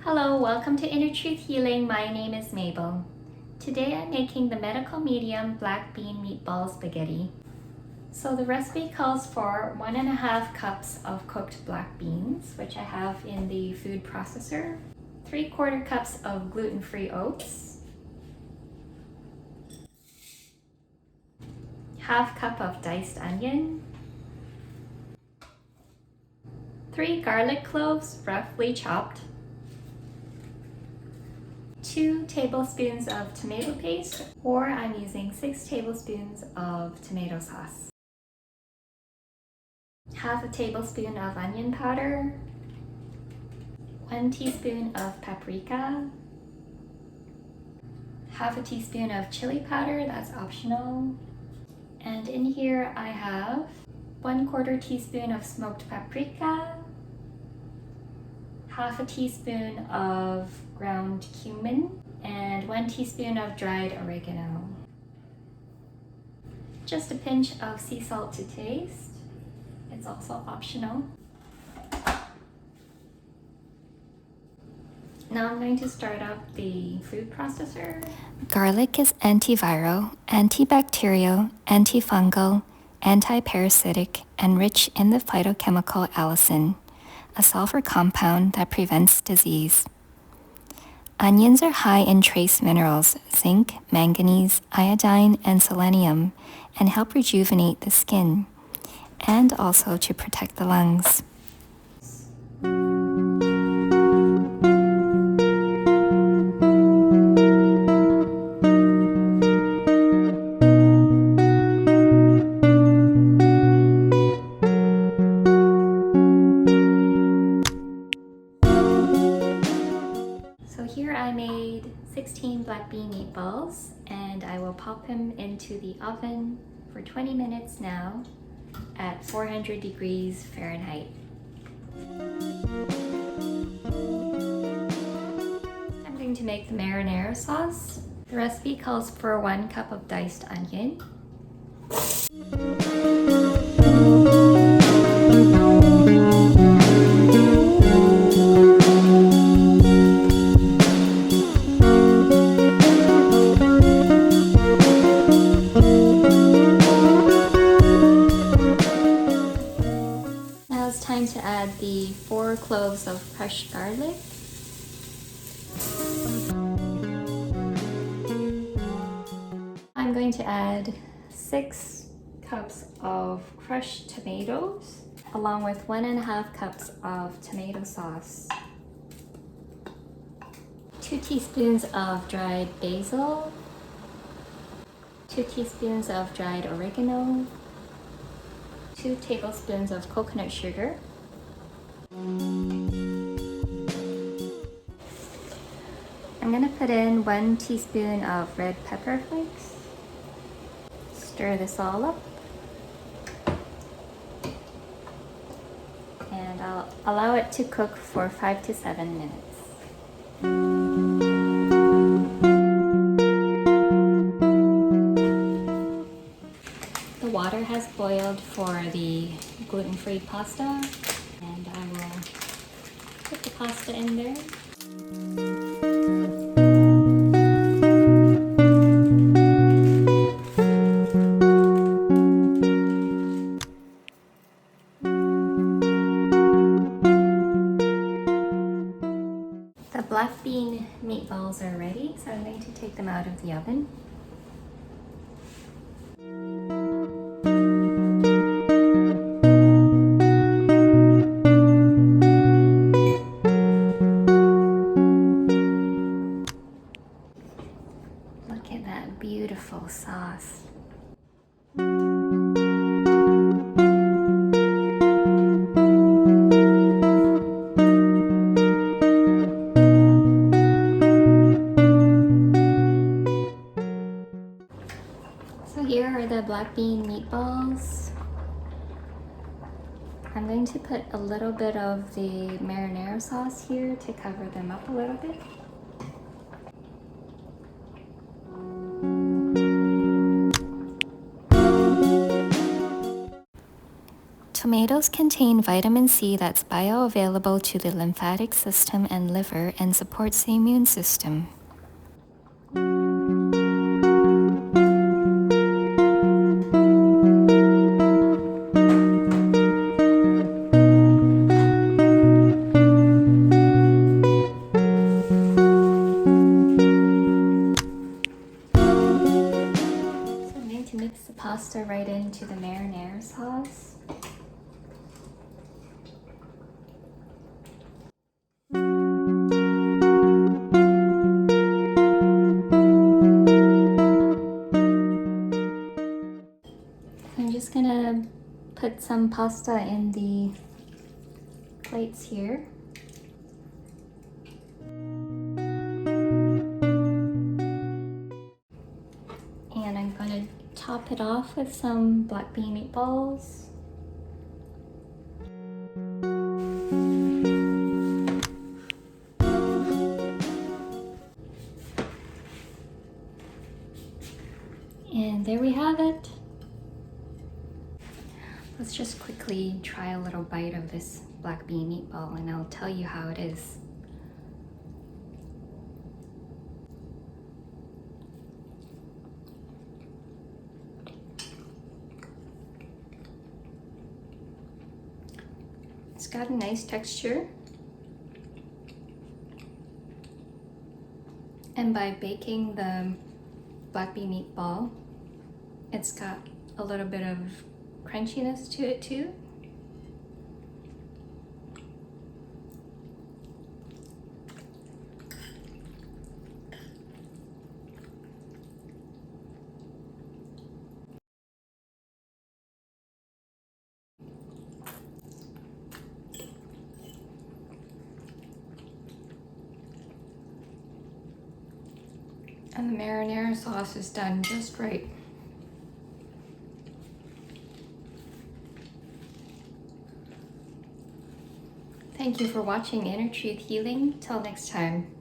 Hello, welcome to Inner Truth Healing. My name is Mabel. Today I'm making the medical medium black bean meatball spaghetti. So the recipe calls for 1.5 cups of cooked black beans, which I have in the food processor, 3/4 cups of gluten-free oats, 1/2 cup of diced onion, 3 garlic cloves roughly chopped, 2 tablespoons of tomato paste, or I'm using 6 tablespoons of tomato sauce, 1/2 tablespoon of onion powder, 1 teaspoon of paprika, 1/2 teaspoon of chili powder, that's optional. And in here I have 1/4 teaspoon of smoked paprika, 1/2 teaspoon of ground cumin, and 1 teaspoon of dried oregano. Just a pinch of sea salt to taste. It's also optional. Now I'm going to start up the food processor. Garlic is antiviral, antibacterial, antifungal, antiparasitic, and rich in the phytochemical allicin, a sulfur compound that prevents disease. Onions are high in trace minerals, zinc, manganese, iodine, and selenium, and help rejuvenate the skin, and also to protect the lungs. So here I made 16 black bean meatballs, and I will pop them into the oven for 20 minutes now at 400 degrees Fahrenheit. I'm going to make the marinara sauce. The recipe calls for 1 cup of diced onion, time to add the 4 cloves of crushed garlic, I'm going to add 6 cups of crushed tomatoes along with 1.5 cups of tomato sauce, 2 teaspoons of dried basil, 2 teaspoons of dried oregano, 2 tablespoons of coconut sugar, I'm going to put in 1 teaspoon of red pepper flakes, stir this all up, and I'll allow it to cook for 5 to 7 minutes. The water has boiled for the gluten-free pasta, and I will put the pasta in there. The black bean meatballs are ready, so I'm going to take them out of the oven. Look at that beautiful sauce. So here are the black bean meatballs. I'm going to put a little bit of the marinara sauce here to cover them up a little bit. Tomatoes contain vitamin C that's bioavailable to the lymphatic system and liver and supports the immune system. So I'm going to mix the pasta right into the marinara sauce. I'm just gonna put some pasta in the plates here. And I'm gonna top it off with some black bean meatballs. And there we have it. Let's just quickly try a little bite of this black bean meatball and I'll tell you how it is. It's got a nice texture. And by baking the black bean meatball, it's got a little bit of crunchiness to it too. And the marinara sauce is done just right. Thank you for watching Inner Truth Healing. Till next time.